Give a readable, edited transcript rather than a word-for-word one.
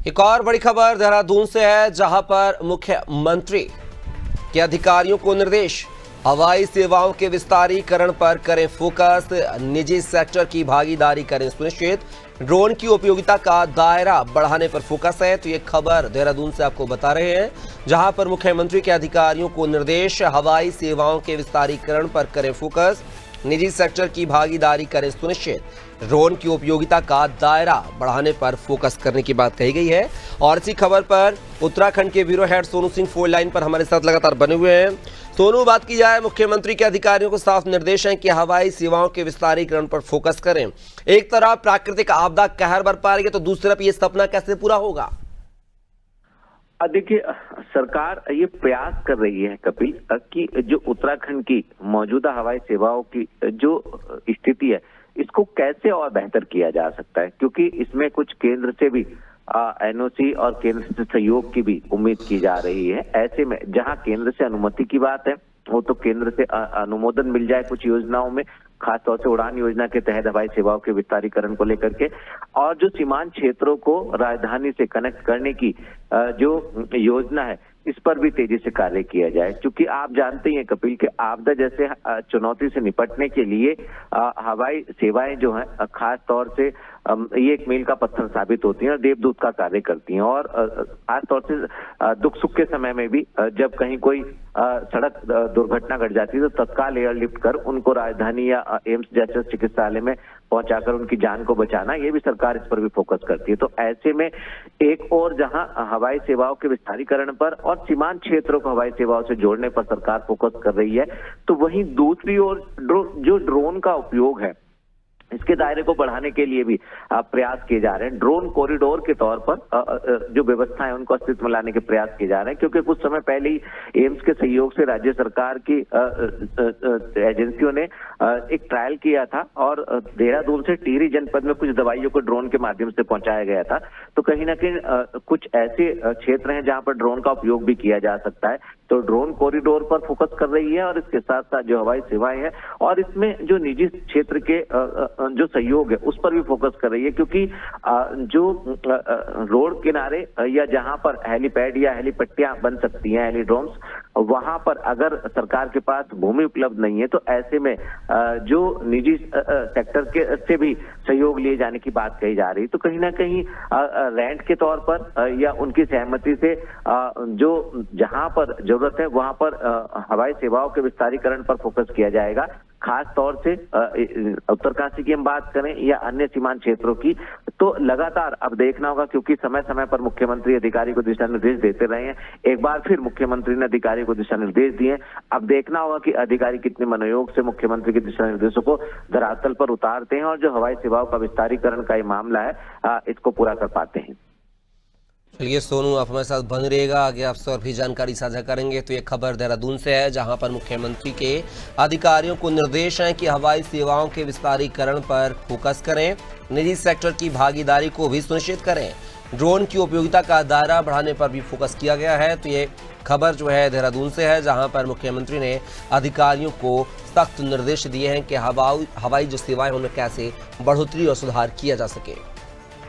एक और बड़ी खबर देहरादून से है, जहां पर मुख्यमंत्री के अधिकारियों को निर्देश, हवाई सेवाओं के विस्तारीकरण पर करें फोकस, निजी सेक्टर की भागीदारी करें सुनिश्चित, ड्रोन की उपयोगिता का दायरा बढ़ाने पर फोकस है। तो ये खबर देहरादून से आपको बता रहे हैं, जहां पर मुख्यमंत्री के अधिकारियों को निर्देश, हवाई सेवाओं के विस्तारीकरण पर करें फोकस, निजी सेक्टर की भागीदारी करें सुनिश्चित, ड्रोन की उपयोगिता का दायरा बढ़ाने पर फोकस करने की बात कही गई है। और इसी खबर पर उत्तराखंड के bureau head Sonu Singh phone line पर हमारे साथ लगातार बने हुए हैं। सोनू, बात की जाए, मुख्यमंत्री के अधिकारियों को साफ निर्देश है कि हवाई सेवाओं के विस्तारीकरण पर फोकस करें। एक तरफ प्राकृतिक आपदा कहर बरपा रही है, तो दूसरी तरफ ये सपना कैसे पूरा होगा? देखिए, सरकार ये प्रयास कर रही है कपिल कि जो उत्तराखंड की मौजूदा हवाई सेवाओं की जो स्थिति है, इसको कैसे और बेहतर किया जा सकता है, क्योंकि इसमें कुछ केंद्र से भी एनओसी और केंद्र से सहयोग की भी उम्मीद की जा रही है। ऐसे में जहां केंद्र से अनुमति की बात है, वो तो केंद्र से अनुमोदन मिल जाए कुछ योजनाओं में, खासतौर से उड़ान योजना के तहत हवाई सेवाओं के विस्तारीकरण को लेकर के, और जो सीमांत क्षेत्रों को राजधानी से कनेक्ट करने की जो योजना है, इस पर भी तेजी से कार्य किया जाए। क्योंकि आप जानते ही हैं कपिल के आपदा जैसे चुनौती से निपटने के लिए हवाई सेवाएं जो हैं खास तौर से ये एक मील का पत्थर साबित होती हैं और देवदूत का कार्य करती हैं। और खास तौर से दुख सुख के समय में भी जब कहीं कोई सड़क दुर्घटना घट जाती है, तो तत्काल एयरलिफ्ट कर उनको राजधानी या एम्स जैसे चिकित्सालय में पहुंचाकर उनकी जान को बचाना, ये भी सरकार इस पर भी फोकस करती है। तो ऐसे में एक और जहां हवाई सेवाओं के विस्तारीकरण पर और सीमांत क्षेत्रों को हवाई सेवाओं से जोड़ने पर सरकार फोकस कर रही है, तो वहीं दूसरी ओर जो ड्रोन का उपयोग है, इसके दायरे को बढ़ाने के लिए भी प्रयास किए जा रहे हैं। ड्रोन कॉरिडोर के तौर पर जो व्यवस्था है उनको अस्तित्व में लाने के प्रयास किए जा रहे हैं, क्योंकि कुछ समय पहले ही एम्स के सहयोग से राज्य सरकार की एजेंसियों ने एक ट्रायल किया था और देहरादून से टिहरी जनपद में कुछ दवाइयों को ड्रोन के माध्यम से पहुंचाया गया था। तो कहीं ना कहीं कुछ ऐसे क्षेत्र हैं जहां पर ड्रोन का उपयोग भी किया जा सकता है। तो ड्रोन कॉरिडोर पर फोकस कर रही है और इसके साथ साथ जो हवाई सेवाएं हैं और इसमें जो निजी क्षेत्र के जो सहयोग है उस पर भी फोकस कर रही है, क्योंकि जो रोड किनारे या जहां पर हेलीपैड या हेलीपट्टियां बन सकती हैं, हेलीड्रोम्स, वहां पर अगर सरकार के पास भूमि उपलब्ध नहीं है, तो ऐसे में जो निजी सेक्टर के से भी सहयोग लिए जाने की बात कही जा रही है। तो कहीं ना कहीं रेंट के तौर पर या उनकी सहमति से जो जहां पर जरूरत है वहां पर हवाई सेवाओं के विस्तारीकरण पर फोकस किया जाएगा। खास तौर से उत्तरकाशी की हम बात करें या अन्य सीमांत क्षेत्रों की, तो लगातार अब देखना होगा, क्योंकि समय समय पर मुख्यमंत्री अधिकारी को दिशा निर्देश देते रहे हैं। एक बार फिर मुख्यमंत्री ने अधिकारी को दिशा निर्देश दिए। अब देखना होगा कि अधिकारी कितने मनोयोग से मुख्यमंत्री के दिशा निर्देशों को धरातल पर उतारते हैं और जो हवाई सेवाओं का विस्तारीकरण का ये मामला है इसको पूरा कर पाते हैं। चलिए सोनू, आप हमारे साथ बने रहिएगा, आगे आपसे और भी जानकारी साझा करेंगे। तो ये खबर देहरादून से है, जहां पर मुख्यमंत्री के अधिकारियों को निर्देश है कि हवाई सेवाओं के विस्तारीकरण पर फोकस करें, निजी सेक्टर की भागीदारी को भी सुनिश्चित करें, ड्रोन की उपयोगिता का दायरा बढ़ाने पर भी फोकस किया गया है। तो ये खबर जो है देहरादून से है, जहां पर मुख्यमंत्री ने अधिकारियों को सख्त निर्देश दिए हैं कि हवाई जो सेवाएं उनमें कैसे बढ़ोतरी और सुधार किया जा सके।